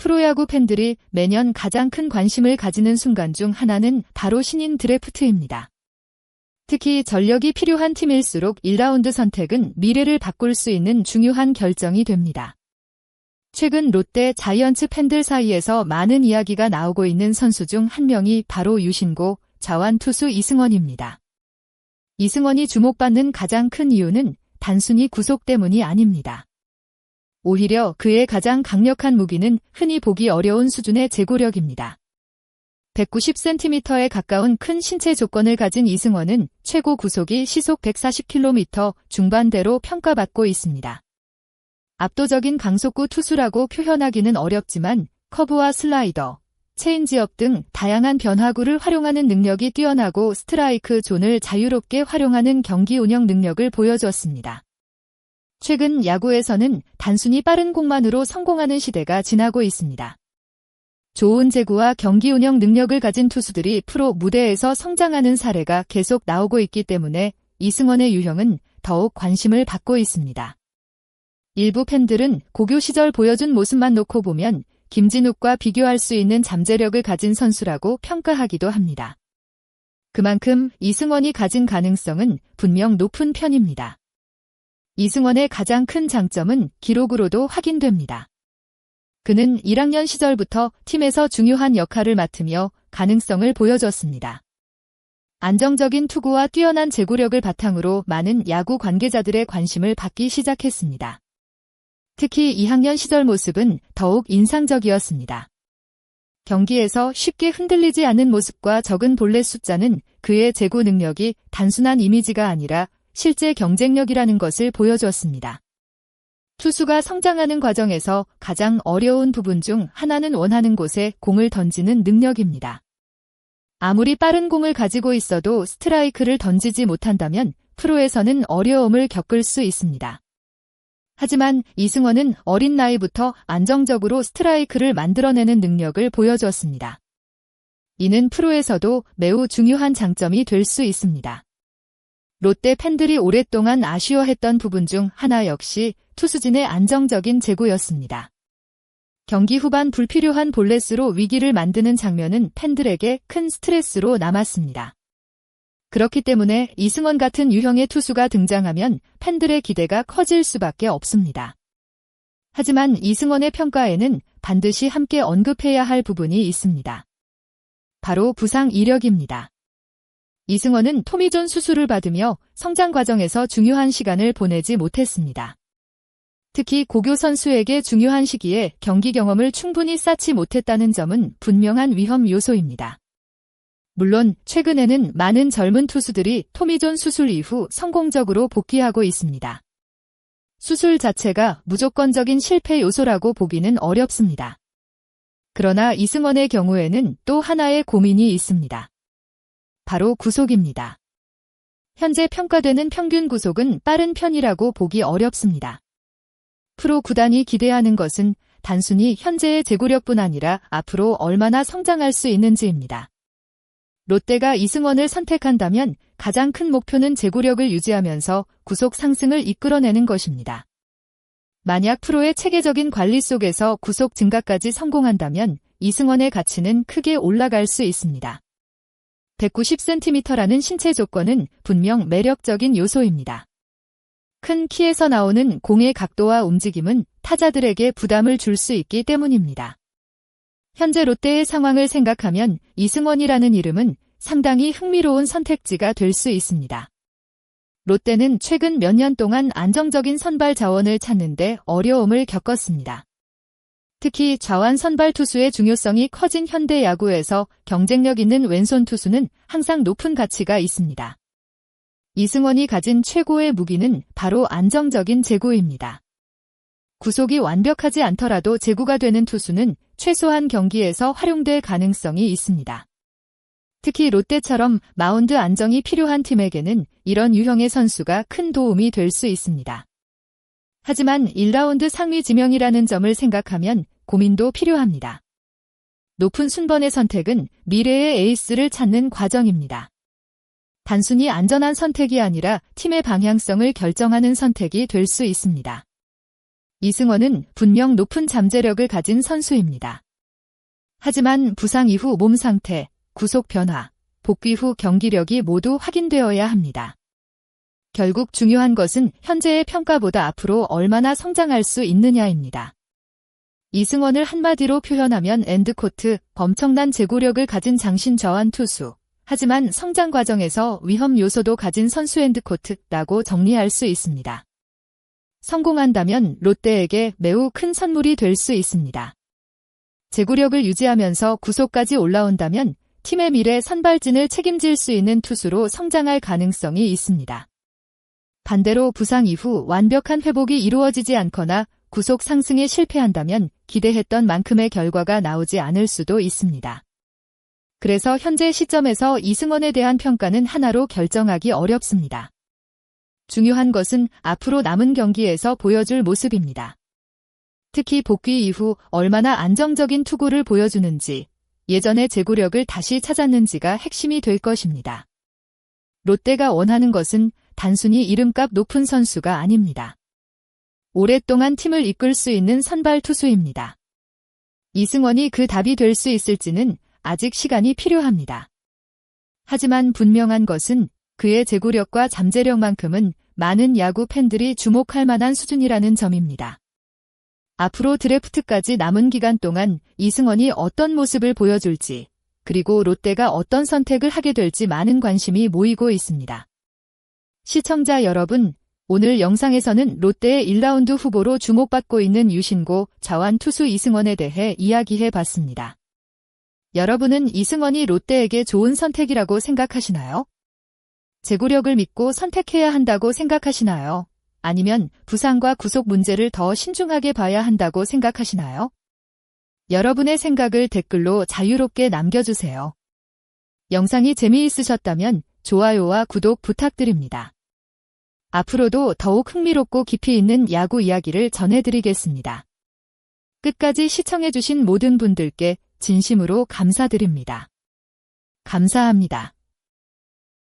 프로야구 팬들이 매년 가장 큰 관심을 가지는 순간 중 하나는 바로 신인 드래프트입니다. 특히 전력이 필요한 팀일수록 1라운드 선택은 미래를 바꿀 수 있는 중요한 결정이 됩니다. 최근 롯데 자이언츠 팬들 사이에서 많은 이야기가 나오고 있는 선수 중 한 명이 바로 유신고 좌완 투수 이승원입니다. 이승원이 주목받는 가장 큰 이유는 단순히 구속 때문이 아닙니다. 오히려 그의 가장 강력한 무기는 흔히 보기 어려운 수준의 제구력입니다. 190cm에 가까운 큰 신체 조건을 가진 이승원은 최고 구속이 시속 140km 중반대로 평가받고 있습니다. 압도적인 강속구 투수라고 표현하기는 어렵지만 커브와 슬라이더, 체인지업 등 다양한 변화구를 활용하는 능력이 뛰어나고 스트라이크 존을 자유롭게 활용하는 경기 운영 능력을 보여주었습니다. 최근 야구에서는 단순히 빠른 공만으로 성공하는 시대가 지나고 있습니다. 좋은 제구와 경기 운영 능력을 가진 투수들이 프로 무대에서 성장하는 사례가 계속 나오고 있기 때문에 이승원의 유형은 더욱 관심을 받고 있습니다. 일부 팬들은 고교 시절 보여준 모습만 놓고 보면 김진욱과 비교할 수 있는 잠재력을 가진 선수라고 평가하기도 합니다. 그만큼 이승원이 가진 가능성은 분명 높은 편입니다. 이승원의 가장 큰 장점은 기록으로도 확인됩니다. 그는 1학년 시절부터 팀에서 중요한 역할을 맡으며 가능성을 보여줬습니다. 안정적인 투구와 뛰어난 제구력을 바탕으로 많은 야구 관계자들의 관심을 받기 시작했습니다. 특히 2학년 시절 모습은 더욱 인상적이었습니다. 경기에서 쉽게 흔들리지 않는 모습과 적은 볼넷 숫자는 그의 제구 능력이 단순한 이미지가 아니라 실제 경쟁력이라는 것을 보여주었습니다. 투수가 성장하는 과정에서 가장 어려운 부분 중 하나는 원하는 곳에 공을 던지는 능력입니다. 아무리 빠른 공을 가지고 있어도 스트라이크를 던지지 못한다면 프로에서는 어려움을 겪을 수 있습니다. 하지만 이승원은 어린 나이부터 안정적으로 스트라이크를 만들어내는 능력을 보여주었습니다. 이는 프로에서도 매우 중요한 장점이 될 수 있습니다. 롯데 팬들이 오랫동안 아쉬워했던 부분 중 하나 역시 투수진의 안정적인 제구였습니다. 경기 후반 불필요한 볼넷으로 위기를 만드는 장면은 팬들에게 큰 스트레스로 남았습니다. 그렇기 때문에 이승원 같은 유형의 투수가 등장하면 팬들의 기대가 커질 수밖에 없습니다. 하지만 이승원의 평가에는 반드시 함께 언급해야 할 부분이 있습니다. 바로 부상 이력입니다. 이승원은 토미존 수술을 받으며 성장 과정에서 중요한 시간을 보내지 못했습니다. 특히 고교 선수에게 중요한 시기에 경기 경험을 충분히 쌓지 못했다는 점은 분명한 위험 요소입니다. 물론 최근에는 많은 젊은 투수들이 토미존 수술 이후 성공적으로 복귀하고 있습니다. 수술 자체가 무조건적인 실패 요소라고 보기는 어렵습니다. 그러나 이승원의 경우에는 또 하나의 고민이 있습니다. 바로 구속입니다. 현재 평가되는 평균 구속은 빠른 편이라고 보기 어렵습니다. 프로 구단이 기대하는 것은 단순히 현재의 제구력뿐 아니라 앞으로 얼마나 성장할 수 있는지입니다. 롯데가 이승원을 선택한다면 가장 큰 목표는 제구력을 유지하면서 구속 상승을 이끌어내는 것입니다. 만약 프로의 체계적인 관리 속에서 구속 증가까지 성공한다면 이승원의 가치는 크게 올라갈 수 있습니다. 190cm라는 신체 조건은 분명 매력적인 요소입니다. 큰 키에서 나오는 공의 각도와 움직임은 타자들에게 부담을 줄 수 있기 때문입니다. 현재 롯데의 상황을 생각하면 이승원이라는 이름은 상당히 흥미로운 선택지가 될 수 있습니다. 롯데는 최근 몇 년 동안 안정적인 선발 자원을 찾는데 어려움을 겪었습니다. 특히 좌완 선발 투수의 중요성이 커진 현대 야구에서 경쟁력 있는 왼손 투수는 항상 높은 가치가 있습니다. 이승원이 가진 최고의 무기는 바로 안정적인 제구입니다. 구속이 완벽하지 않더라도 제구가 되는 투수는 최소한 경기에서 활용될 가능성이 있습니다. 특히 롯데처럼 마운드 안정이 필요한 팀에게는 이런 유형의 선수가 큰 도움이 될 수 있습니다. 하지만 1라운드 상위 지명이라는 점을 생각하면 고민도 필요합니다. 높은 순번의 선택은 미래의 에이스를 찾는 과정입니다. 단순히 안전한 선택이 아니라 팀의 방향성을 결정하는 선택이 될 수 있습니다. 이승원은 분명 높은 잠재력을 가진 선수입니다. 하지만 부상 이후 몸 상태, 구속 변화, 복귀 후 경기력이 모두 확인되어야 합니다. 결국 중요한 것은 현재의 평가보다 앞으로 얼마나 성장할 수 있느냐입니다. 이승원을 한마디로 표현하면 엔드코트, 엄청난 제고력을 가진 장신 저한 투수. 하지만 성장 과정에서 위험 요소도 가진 선수 엔드코트라고 정리할 수 있습니다. 성공한다면 롯데에게 매우 큰 선물이 될 수 있습니다. 제구력을 유지하면서 구속까지 올라온다면 팀의 미래 선발진을 책임질 수 있는 투수로 성장할 가능성이 있습니다. 반대로 부상 이후 완벽한 회복이 이루어지지 않거나 구속 상승에 실패한다면 기대했던 만큼의 결과가 나오지 않을 수도 있습니다. 그래서 현재 시점에서 이승원에 대한 평가는 하나로 결정하기 어렵습니다. 중요한 것은 앞으로 남은 경기에서 보여줄 모습입니다. 특히 복귀 이후 얼마나 안정적인 투구를 보여주는지, 예전의 제구력을 다시 찾았는지가 핵심이 될 것입니다. 롯데가 원하는 것은 단순히 이름값 높은 선수가 아닙니다. 오랫동안 팀을 이끌 수 있는 선발 투수입니다. 이승원이 그 답이 될 수 있을지는 아직 시간이 필요합니다. 하지만 분명한 것은 그의 제구력과 잠재력만큼은 많은 야구 팬들이 주목할 만한 수준이라는 점입니다. 앞으로 드래프트까지 남은 기간 동안 이승원이 어떤 모습을 보여줄지, 그리고 롯데가 어떤 선택을 하게 될지 많은 관심이 모이고 있습니다. 시청자 여러분, 오늘 영상에서는 롯데의 1라운드 후보로 주목받고 있는 유신고 좌완 투수 이승원에 대해 이야기해봤습니다. 여러분은 이승원이 롯데에게 좋은 선택이라고 생각하시나요? 제구력을 믿고 선택해야 한다고 생각하시나요? 아니면 부상과 구속 문제를 더 신중하게 봐야 한다고 생각하시나요? 여러분의 생각을 댓글로 자유롭게 남겨주세요. 영상이 재미있으셨다면 좋아요와 구독 부탁드립니다. 앞으로도 더욱 흥미롭고 깊이 있는 야구 이야기를 전해드리겠습니다. 끝까지 시청해주신 모든 분들께 진심으로 감사드립니다. 감사합니다.